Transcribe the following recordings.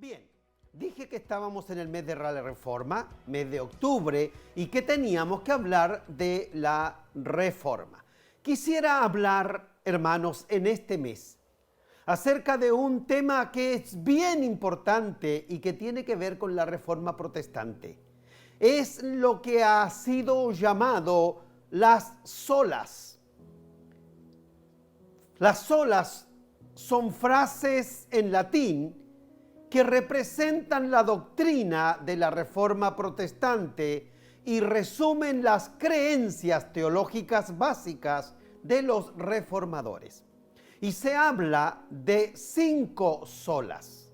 Bien, dije que estábamos en el mes de la Reforma, mes de octubre, y que teníamos que hablar de la Reforma. Quisiera hablar, hermanos, en este mes, acerca de un tema que es bien importante y que tiene que ver con la Reforma protestante. Es lo que ha sido llamado las solas. Las solas son frases en latín que representan la doctrina de la Reforma protestante y resumen las creencias teológicas básicas de los reformadores. Y se habla de 5 solas.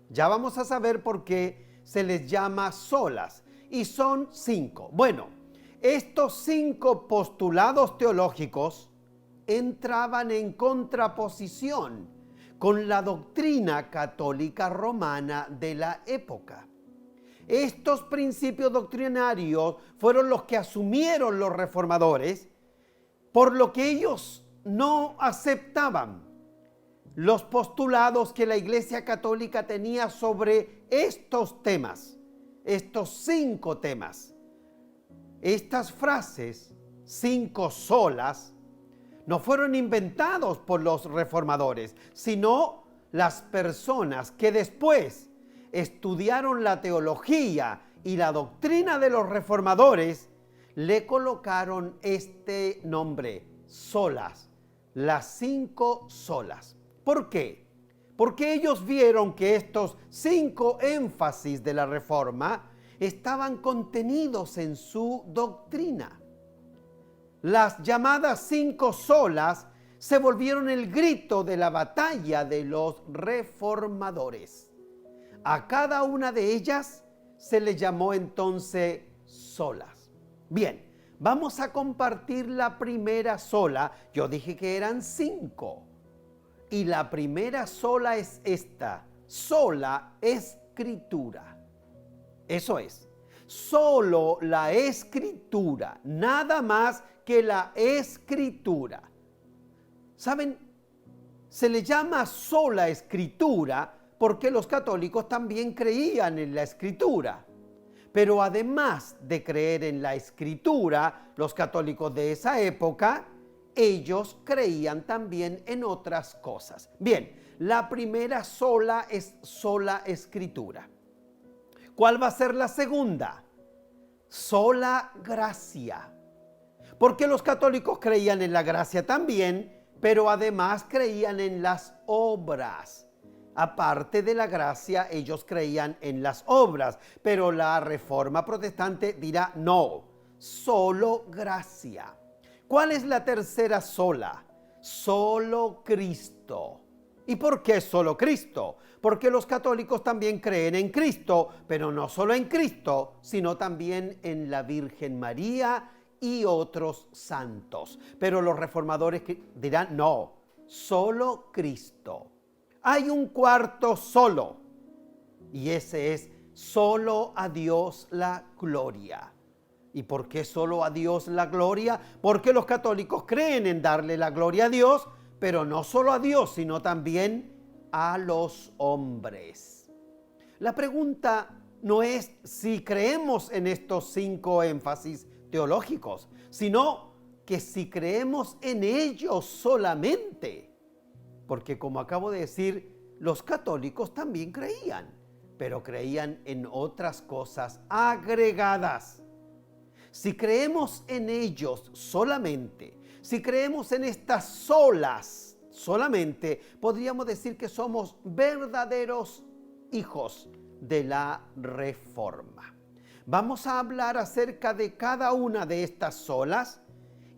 Ya vamos a saber por qué se les llama solas. Y son 5. Bueno, estos 5 postulados teológicos entraban en contraposición con la doctrina católica romana de la época. Estos principios doctrinarios fueron los que asumieron los reformadores, por lo que ellos no aceptaban los postulados que la Iglesia Católica tenía sobre estos temas, estos 5 temas. Estas frases, 5 solas, no fueron inventados por los reformadores, sino las personas que después estudiaron la teología y la doctrina de los reformadores, le colocaron este nombre, solas, las 5 solas. ¿Por qué? Porque ellos vieron que estos 5 énfasis de la Reforma estaban contenidos en su doctrina. Las llamadas 5 solas se volvieron el grito de la batalla de los reformadores. A cada una de ellas se le llamó entonces solas. Bien, vamos a compartir la primera sola. Yo dije que eran 5. Y la primera sola es esta: sola escritura. Eso es, solo la escritura, nada más que la escritura. ¿Saben? Se le llama sola escritura porque los católicos también creían en la escritura. Pero además de creer en la escritura, los católicos de esa época, ellos creían también en otras cosas. Bien, la primera sola es sola escritura. ¿Cuál va a ser la segunda? Sola gracia. Porque los católicos creían en la gracia también, pero además creían en las obras. Aparte de la gracia, ellos creían en las obras, pero la Reforma protestante dirá no, solo gracia. ¿Cuál es la tercera sola? Solo Cristo. ¿Y por qué solo Cristo? Porque los católicos también creen en Cristo, pero no solo en Cristo, sino también en la Virgen María y otros santos. Pero los reformadores dirán, no, solo Cristo. Hay un cuarto solo, y ese es solo a Dios la gloria. ¿Y por qué solo a Dios la gloria? Porque los católicos creen en darle la gloria a Dios, pero no solo a Dios, sino también a los hombres. La pregunta no es si creemos en estos 5 énfasis teológicos, sino que si creemos en ellos solamente. Porque como acabo de decir, los católicos también creían, pero creían en otras cosas agregadas. Si creemos en ellos solamente, si creemos en estas solas solamente, podríamos decir que somos verdaderos hijos de la Reforma. Vamos a hablar acerca de cada una de estas solas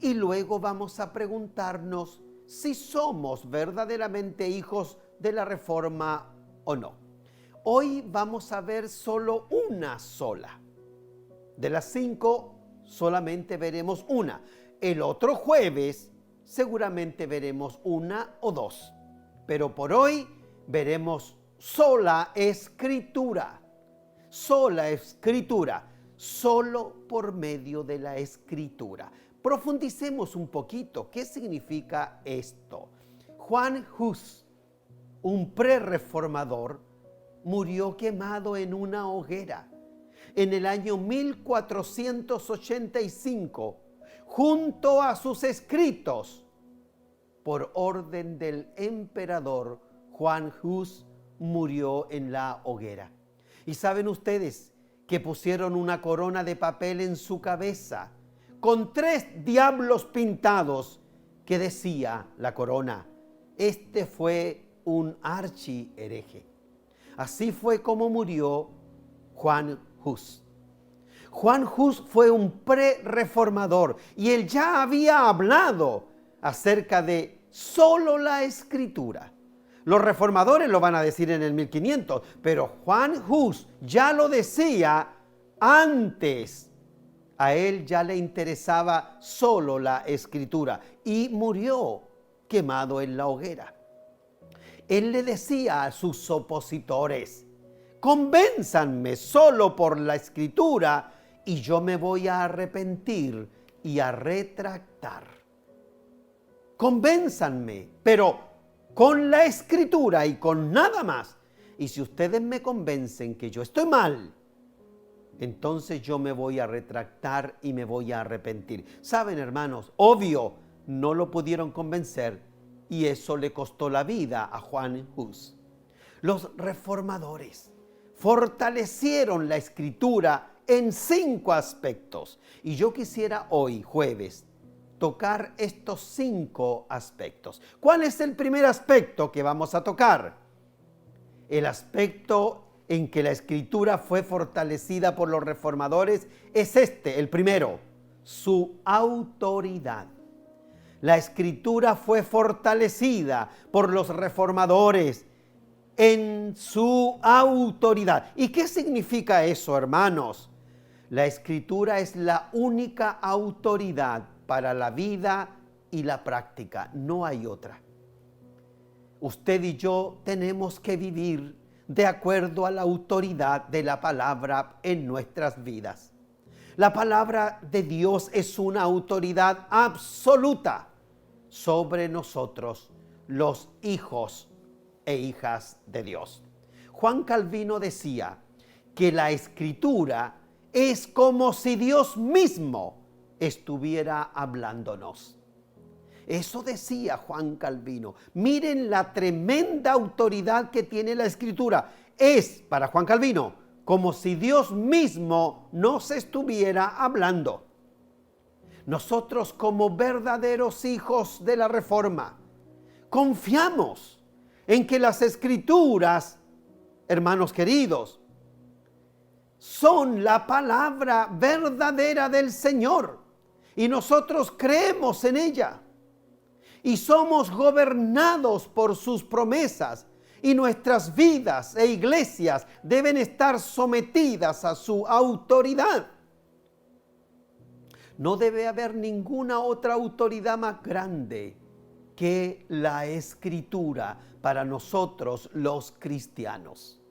y luego vamos a preguntarnos si somos verdaderamente hijos de la Reforma o no. Hoy vamos a ver solo una sola. De las 5, solamente veremos una. El otro jueves seguramente veremos una o 2. Pero por hoy veremos sola escritura. Sola escritura. Solo por medio de la escritura. Profundicemos un poquito. ¿Qué significa esto? Juan Hus, un prerreformador, murió quemado en una hoguera en el año 1485, junto a sus escritos, por orden del emperador Juan Hus, murió en la hoguera. Y saben ustedes que pusieron una corona de papel en su cabeza con 3 diablos pintados que decía la corona: este fue un archihereje. Así fue como murió Juan Hus. Juan Hus fue un pre-reformador y él ya había hablado acerca de solo la Escritura. Los reformadores lo van a decir en el 1500, pero Juan Hus ya lo decía antes. A él ya le interesaba solo la Escritura y murió quemado en la hoguera. Él le decía a sus opositores: convénzanme solo por la Escritura y yo me voy a arrepentir y a retractar. Convénzanme, pero con la Escritura y con nada más. Y si ustedes me convencen que yo estoy mal, entonces yo me voy a retractar y me voy a arrepentir. Saben, hermanos, obvio, no lo pudieron convencer y eso le costó la vida a Juan Hus. Los reformadores fortalecieron la Escritura en 5 aspectos. Y yo quisiera hoy, jueves, tocar estos 5 aspectos. ¿Cuál es el primer aspecto que vamos a tocar? El aspecto en que la Escritura fue fortalecida por los reformadores es el primero: su autoridad. La Escritura fue fortalecida por los reformadores en su autoridad. ¿Y qué significa eso, hermanos? La Escritura es la única autoridad para la vida y la práctica. No hay otra. Usted y yo tenemos que vivir de acuerdo a la autoridad de la palabra en nuestras vidas. La palabra de Dios es una autoridad absoluta sobre nosotros, los hijos e hijas de Dios. Juan Calvino decía que la Escritura es como si Dios mismo estuviera hablándonos. Eso decía Juan Calvino. Miren la tremenda autoridad que tiene la Escritura. Es, para Juan Calvino, como si Dios mismo nos estuviera hablando. Nosotros, como verdaderos hijos de la Reforma, confiamos en que las Escrituras, hermanos queridos, son la palabra verdadera del Señor y nosotros creemos en ella y somos gobernados por sus promesas, y nuestras vidas e iglesias deben estar sometidas a su autoridad. No debe haber ninguna otra autoridad más grande que la Escritura para nosotros los cristianos.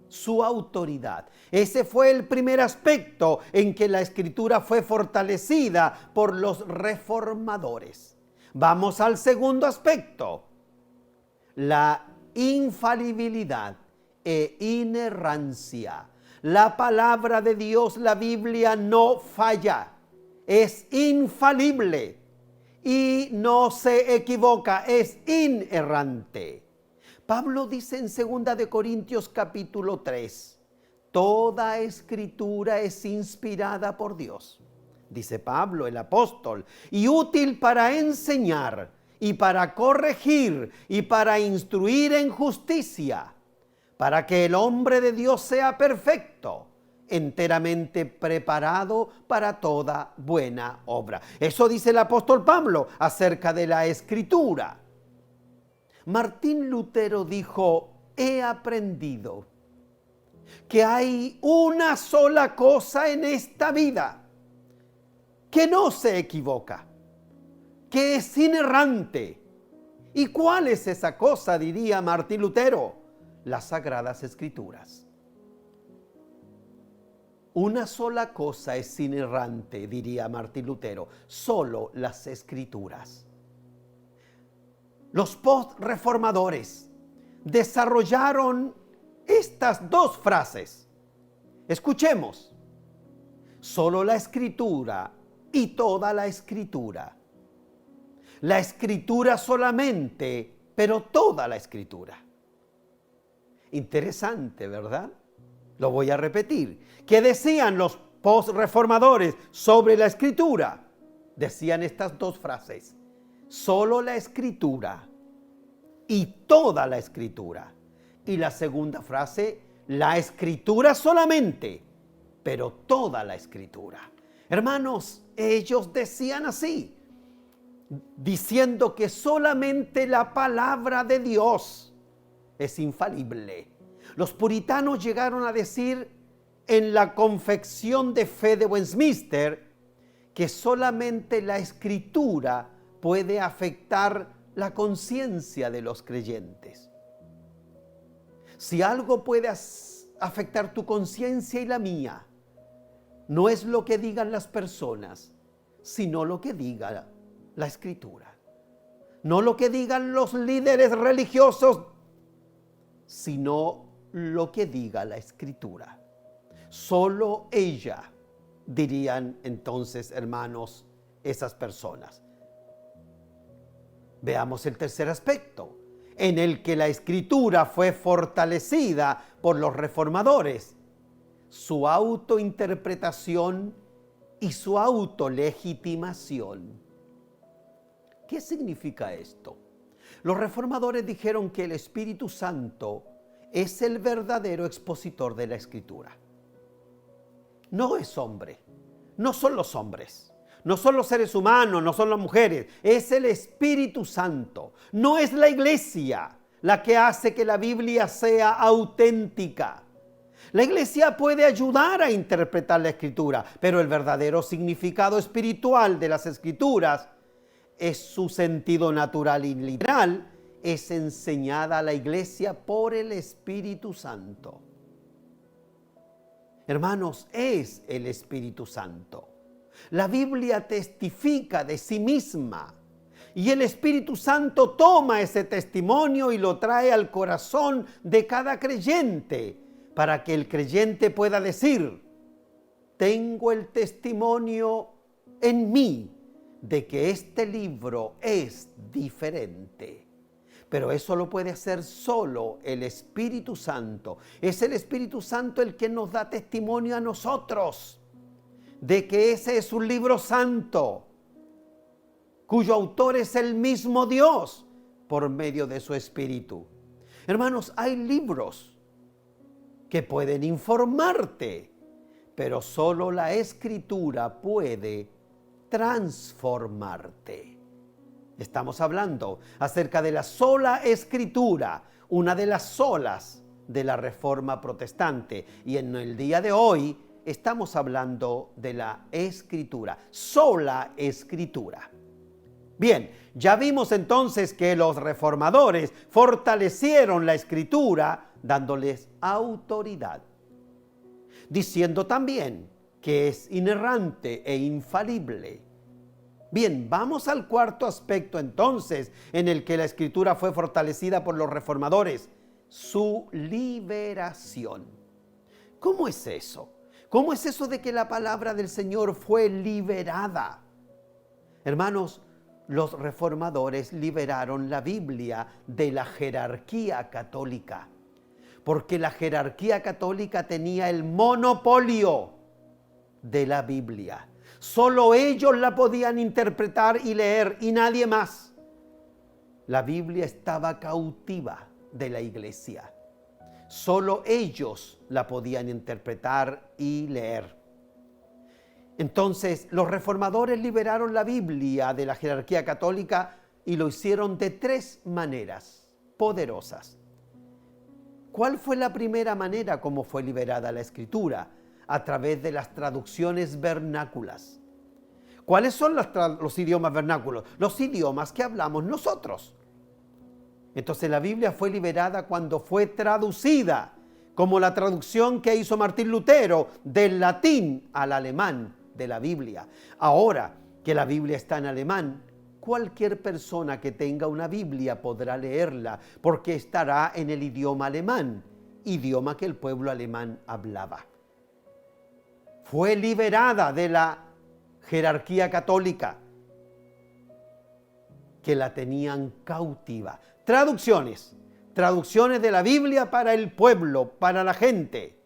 Su autoridad. Ese fue el primer aspecto en que la Escritura fue fortalecida por los reformadores. Vamos al segundo aspecto: la infalibilidad e inerrancia. La palabra de Dios, la Biblia, no falla, es infalible y no se equivoca, es inerrante. Pablo dice en 2 de Corintios capítulo 3, toda Escritura es inspirada por Dios, dice Pablo el apóstol, y útil para enseñar y para corregir y para instruir en justicia, para que el hombre de Dios sea perfecto, enteramente preparado para toda buena obra. Eso dice el apóstol Pablo acerca de la Escritura. Martín Lutero dijo: he aprendido que hay una sola cosa en esta vida que no se equivoca, que es inerrante. ¿Y cuál es esa cosa?, diría Martín Lutero: las Sagradas Escrituras. Una sola cosa es inerrante, diría Martín Lutero: solo las Escrituras. Los post-reformadores desarrollaron estas dos frases. Escuchemos. Solo la Escritura y toda la Escritura. La Escritura solamente, pero toda la Escritura. Interesante, ¿verdad? Lo voy a repetir. ¿Qué decían los postreformadores sobre la Escritura? Decían estas dos frases. Solo la Escritura y toda la Escritura. Y la segunda frase, la Escritura solamente, pero toda la Escritura. Hermanos, ellos decían así, diciendo que solamente la palabra de Dios es infalible. Los puritanos llegaron a decir en la Confesión de Fe de Westminster que solamente la Escritura puede afectar la conciencia de los creyentes. Si algo puede afectar tu conciencia y la mía, no es lo que digan las personas, sino lo que diga la Escritura. No lo que digan los líderes religiosos, sino lo que diga la Escritura. Solo ella, dirían entonces, hermanos, esas personas. Veamos el tercer aspecto, en el que la Escritura fue fortalecida por los reformadores, su autointerpretación y su autolegitimación. ¿Qué significa esto? Los reformadores dijeron que el Espíritu Santo es el verdadero expositor de la Escritura. No es hombre, no son los hombres, no son los seres humanos, no son las mujeres, es el Espíritu Santo. No es la iglesia la que hace que la Biblia sea auténtica. La iglesia puede ayudar a interpretar la Escritura, pero el verdadero significado espiritual de las Escrituras es su sentido natural y literal, es enseñada a la iglesia por el Espíritu Santo. Hermanos, es el Espíritu Santo. La Biblia testifica de sí misma y el Espíritu Santo toma ese testimonio y lo trae al corazón de cada creyente para que el creyente pueda decir: tengo el testimonio en mí de que este libro es diferente. Pero eso lo puede hacer solo el Espíritu Santo. Es el Espíritu Santo el que nos da testimonio a nosotros de que ese es un libro santo, cuyo autor es el mismo Dios por medio de su Espíritu. Hermanos, hay libros que pueden informarte, pero solo la Escritura puede transformarte. Estamos hablando acerca de la sola Escritura, una de las solas de la Reforma Protestante. Y en el día de hoy estamos hablando de la Escritura, sola Escritura. Bien, ya vimos entonces que los reformadores fortalecieron la Escritura dándoles autoridad, diciendo también que es inerrante e infalible. Bien, vamos al cuarto aspecto entonces en el que la Escritura fue fortalecida por los reformadores: su liberación. ¿Cómo es eso? ¿Cómo es eso de que la palabra del Señor fue liberada? Hermanos, los reformadores liberaron la Biblia de la jerarquía católica, porque la jerarquía católica tenía el monopolio de la Biblia. Solo ellos la podían interpretar y leer y nadie más. La Biblia estaba cautiva de la iglesia. Solo ellos la podían interpretar y leer. Entonces, los reformadores liberaron la Biblia de la jerarquía católica y lo hicieron de tres maneras poderosas. ¿Cuál fue la primera manera como fue liberada la Escritura? A través de las traducciones vernáculas. ¿Cuáles son los idiomas vernáculos? Los idiomas que hablamos nosotros. Entonces la Biblia fue liberada cuando fue traducida, como la traducción que hizo Martín Lutero del latín al alemán de la Biblia. Ahora que la Biblia está en alemán, cualquier persona que tenga una Biblia podrá leerla porque estará en el idioma alemán. idioma que el pueblo alemán hablaba. Fue liberada de la jerarquía católica que la tenían cautiva. Traducciones de la Biblia para el pueblo, para la gente.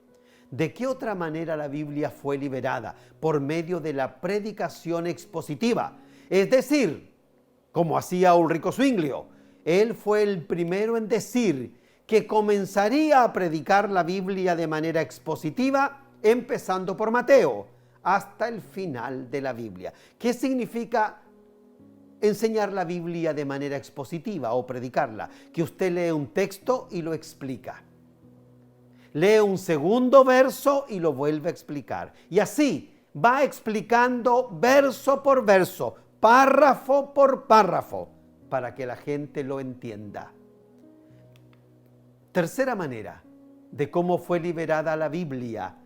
¿De qué otra manera la Biblia fue liberada? Por medio de la predicación expositiva. Es decir, como hacía Ulrico Zwinglio, él fue el primero en decir que comenzaría a predicar la Biblia de manera expositiva, empezando por Mateo, hasta el final de la Biblia. ¿Qué significa enseñar la Biblia de manera expositiva o predicarla? Que usted lee un texto y lo explica. Lee un segundo verso y lo vuelve a explicar. Y así va explicando verso por verso, párrafo por párrafo, para que la gente lo entienda. Tercera manera de cómo fue liberada la Biblia,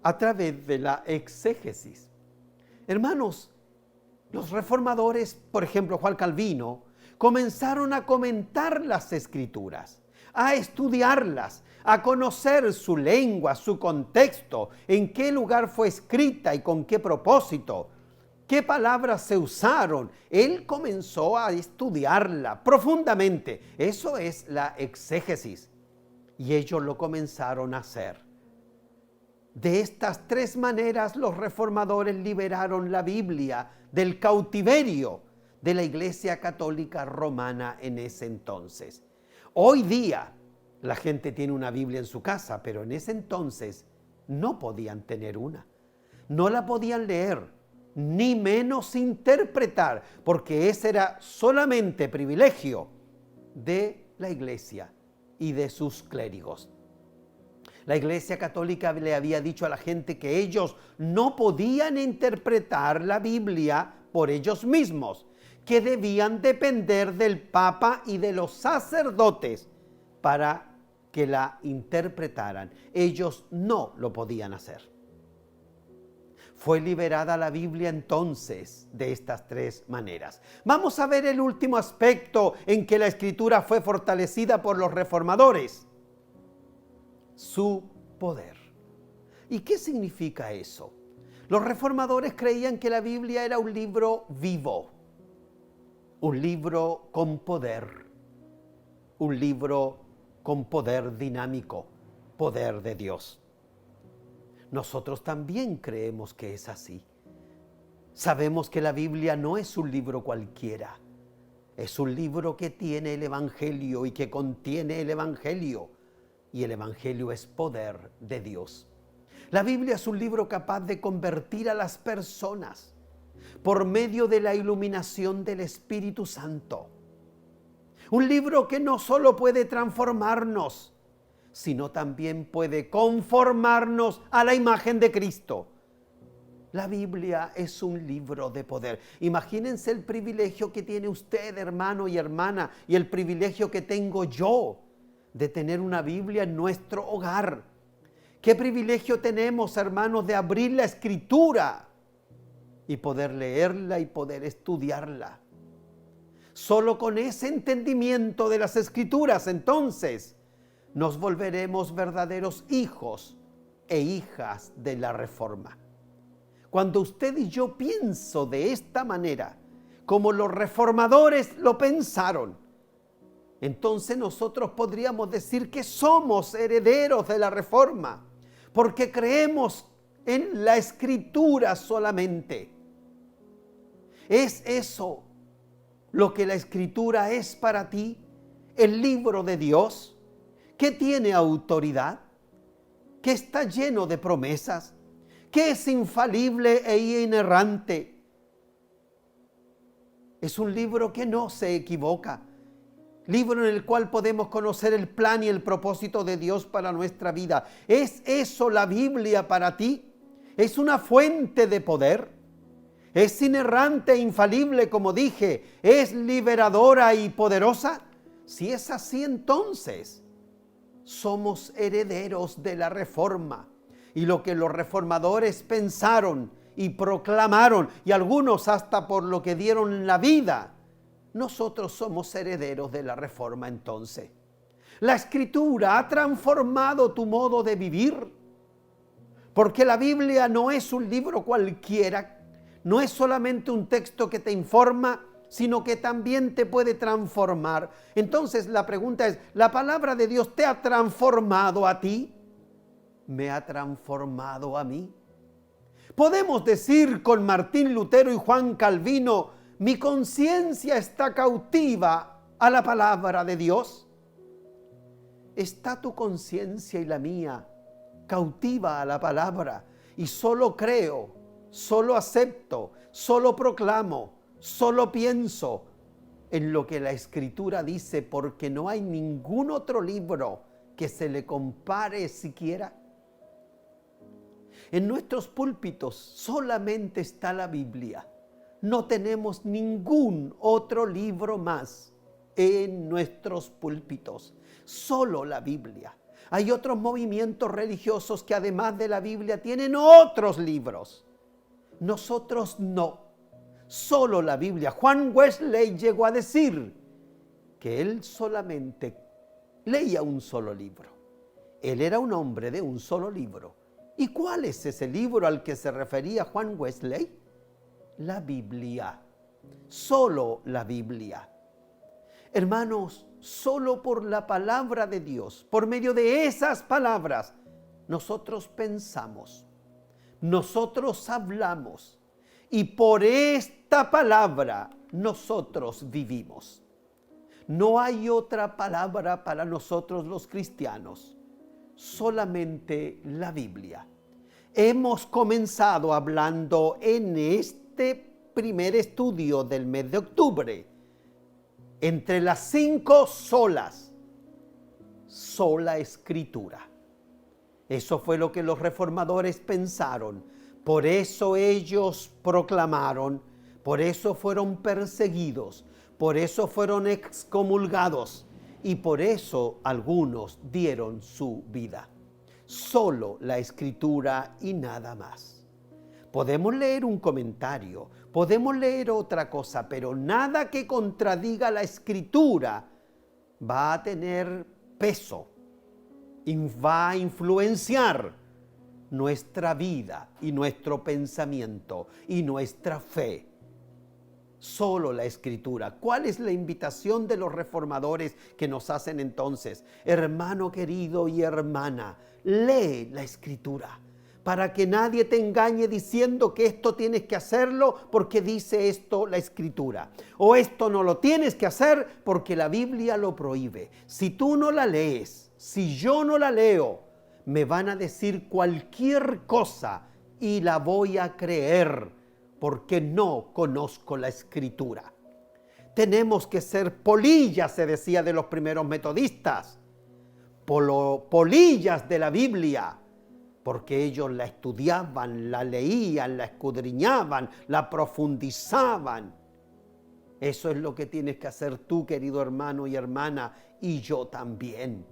a través de la exégesis. Hermanos, los reformadores, por ejemplo Juan Calvino, comenzaron a comentar las Escrituras, a estudiarlas, a conocer su lengua, su contexto, en qué lugar fue escrita y con qué propósito, qué palabras se usaron. Él comenzó a estudiarla profundamente. Eso es la exégesis. Y ellos lo comenzaron a hacer. De estas tres maneras los reformadores liberaron la Biblia del cautiverio de la Iglesia Católica Romana en ese entonces. Hoy día la gente tiene una Biblia en su casa, pero en ese entonces no podían tener una. No la podían leer, ni menos interpretar, porque ese era solamente privilegio de la Iglesia y de sus clérigos. La Iglesia Católica le había dicho a la gente que ellos no podían interpretar la Biblia por ellos mismos, que debían depender del Papa y de los sacerdotes para que la interpretaran. Ellos no lo podían hacer. Fue liberada la Biblia entonces de estas tres maneras. Vamos a ver el último aspecto en que la Escritura fue fortalecida por los reformadores: su poder. ¿Y qué significa eso? Los reformadores creían que la Biblia era un libro vivo, un libro con poder, un libro con poder dinámico, poder de Dios. Nosotros también creemos que es así. Sabemos que la Biblia no es un libro cualquiera, es un libro que tiene el Evangelio y que contiene el Evangelio. Y el Evangelio es poder de Dios. La Biblia es un libro capaz de convertir a las personas por medio de la iluminación del Espíritu Santo. Un libro que no solo puede transformarnos, sino también puede conformarnos a la imagen de Cristo. La Biblia es un libro de poder. Imagínense el privilegio que tiene usted, hermano y hermana, y el privilegio que tengo yo de tener una Biblia en nuestro hogar. Qué privilegio tenemos, hermanos, de abrir la Escritura y poder leerla y poder estudiarla. Solo con ese entendimiento de las Escrituras, entonces, nos volveremos verdaderos hijos e hijas de la Reforma. Cuando usted y yo pienso de esta manera, como los reformadores lo pensaron, entonces nosotros podríamos decir que somos herederos de la Reforma, porque creemos en la Escritura solamente. ¿Es eso lo que la Escritura es para ti? ¿El libro de Dios? ¿Que tiene autoridad? ¿Que está lleno de promesas? ¿Que es infalible e inerrante? Es un libro que no se equivoca. Libro en el cual podemos conocer el plan y el propósito de Dios para nuestra vida. ¿Es eso la Biblia para ti? ¿Es una fuente de poder? ¿Es inerrante e infalible, como dije? ¿Es liberadora y poderosa? Si es así, entonces somos herederos de la Reforma. Y lo que los reformadores pensaron y proclamaron, y algunos hasta por lo que dieron la vida, nosotros somos herederos de la Reforma entonces. La Escritura ha transformado tu modo de vivir, porque la Biblia no es un libro cualquiera, no es solamente un texto que te informa, sino que también te puede transformar. Entonces la pregunta es, ¿la palabra de Dios te ha transformado a ti? ¿Me ha transformado a mí? Podemos decir con Martín Lutero y Juan Calvino, mi conciencia está cautiva a la palabra de Dios. ¿Está tu conciencia y la mía cautiva a la palabra? Y solo creo, solo acepto, solo proclamo, solo pienso en lo que la Escritura dice, porque no hay ningún otro libro que se le compare siquiera. En nuestros púlpitos solamente está la Biblia. No tenemos ningún otro libro más en nuestros púlpitos. Solo la Biblia. Hay otros movimientos religiosos que además de la Biblia tienen otros libros. Nosotros no. Solo la Biblia. Juan Wesley llegó a decir que él solamente leía un solo libro. Él era un hombre de un solo libro. ¿Y cuál es ese libro al que se refería Juan Wesley? La Biblia. Solo la Biblia. Hermanos, solo por la palabra de Dios, por medio de esas palabras, nosotros pensamos, nosotros hablamos y por esta palabra nosotros vivimos. No hay otra palabra para nosotros los cristianos, solamente la Biblia. Hemos comenzado hablando en este primer estudio del mes de octubre, entre las 5 solas, sola Escritura. Eso fue lo que los reformadores pensaron. Por eso ellos proclamaron, por eso fueron perseguidos, por eso fueron excomulgados y por eso algunos dieron su vida. Solo la Escritura y nada más. Podemos leer un comentario, podemos leer otra cosa, pero nada que contradiga la Escritura va a tener peso, va a influenciar nuestra vida y nuestro pensamiento y nuestra fe. Solo la Escritura. ¿Cuál es la invitación de los reformadores que nos hacen entonces? Hermano querido y hermana, lee la Escritura para que nadie te engañe diciendo que esto tienes que hacerlo porque dice esto la Escritura. O esto no lo tienes que hacer porque la Biblia lo prohíbe. Si tú no la lees, si yo no la leo, me van a decir cualquier cosa y la voy a creer porque no conozco la Escritura. Tenemos que ser polillas, se decía de los primeros metodistas, polillas de la Biblia, porque ellos la estudiaban, la leían, la escudriñaban, la profundizaban. Eso es lo que tienes que hacer tú, querido hermano y hermana, y yo también.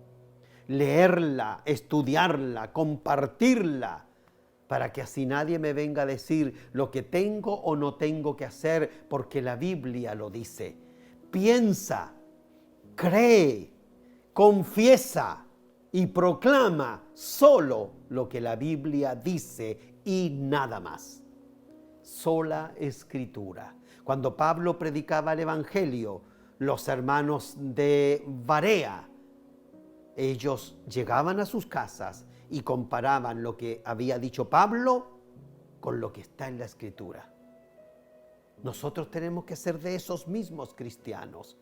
Leerla, estudiarla, compartirla, para que así nadie me venga a decir lo que tengo o no tengo que hacer, porque la Biblia lo dice. Piensa, cree, confiesa y proclama solo lo que la Biblia dice y nada más. Sola Escritura. Cuando Pablo predicaba el Evangelio, los hermanos de Berea, ellos llegaban a sus casas y comparaban lo que había dicho Pablo con lo que está en la Escritura. Nosotros tenemos que ser de esos mismos cristianos.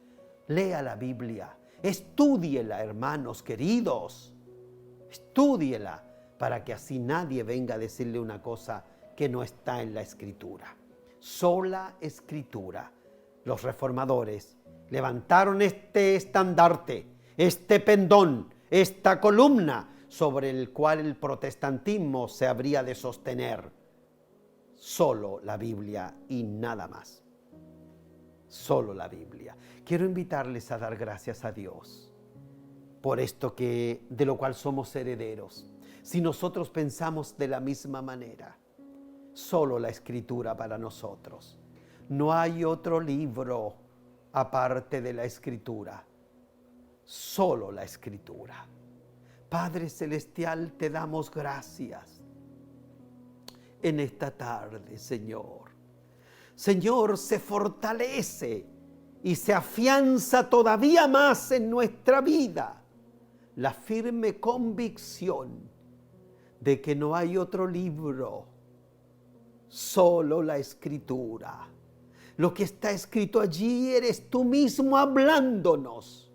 Lea la Biblia, estúdiela, hermanos queridos. Estúdiela para que así nadie venga a decirle una cosa que no está en la Escritura. Sola Escritura. Los reformadores levantaron este estandarte, este pendón, esta columna sobre el cual el protestantismo se habría de sostener. Solo la Biblia y nada más. Solo la Biblia. Quiero invitarles a dar gracias a Dios por esto de lo cual somos herederos. Si nosotros pensamos de la misma manera, solo la Escritura para nosotros. No hay otro libro aparte de la Escritura. Solo la Escritura. Padre Celestial, te damos gracias en esta tarde, Señor. Señor, se fortalece y se afianza todavía más en nuestra vida la firme convicción de que no hay otro libro, solo la Escritura. Lo que está escrito allí eres tú mismo hablándonos,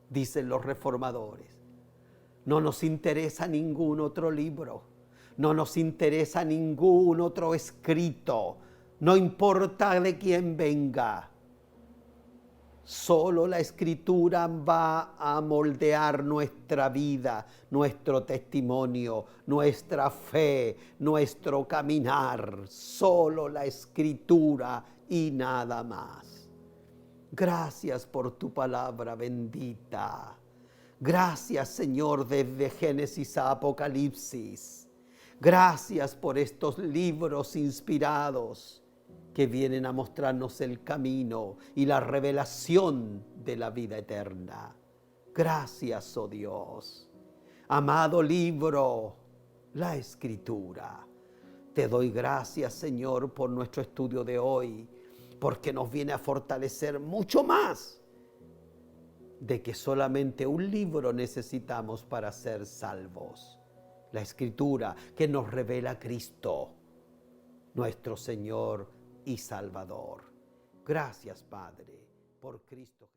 dicen los reformadores. No nos interesa ningún otro libro, no nos interesa ningún otro escrito, no importa de quién venga. Solo la Escritura va a moldear nuestra vida, nuestro testimonio, nuestra fe, nuestro caminar. Solo la Escritura y nada más. Gracias por tu palabra bendita. Gracias, Señor, desde Génesis a Apocalipsis. Gracias por estos libros inspirados que vienen a mostrarnos el camino y la revelación de la vida eterna. Gracias, oh Dios. Amado libro, la Escritura. Te doy gracias, Señor, por nuestro estudio de hoy, porque nos viene a fortalecer mucho más de que solamente un libro necesitamos para ser salvos. La Escritura que nos revela a Cristo, nuestro Señor y Salvador. Gracias, Padre, por Cristo Jesús.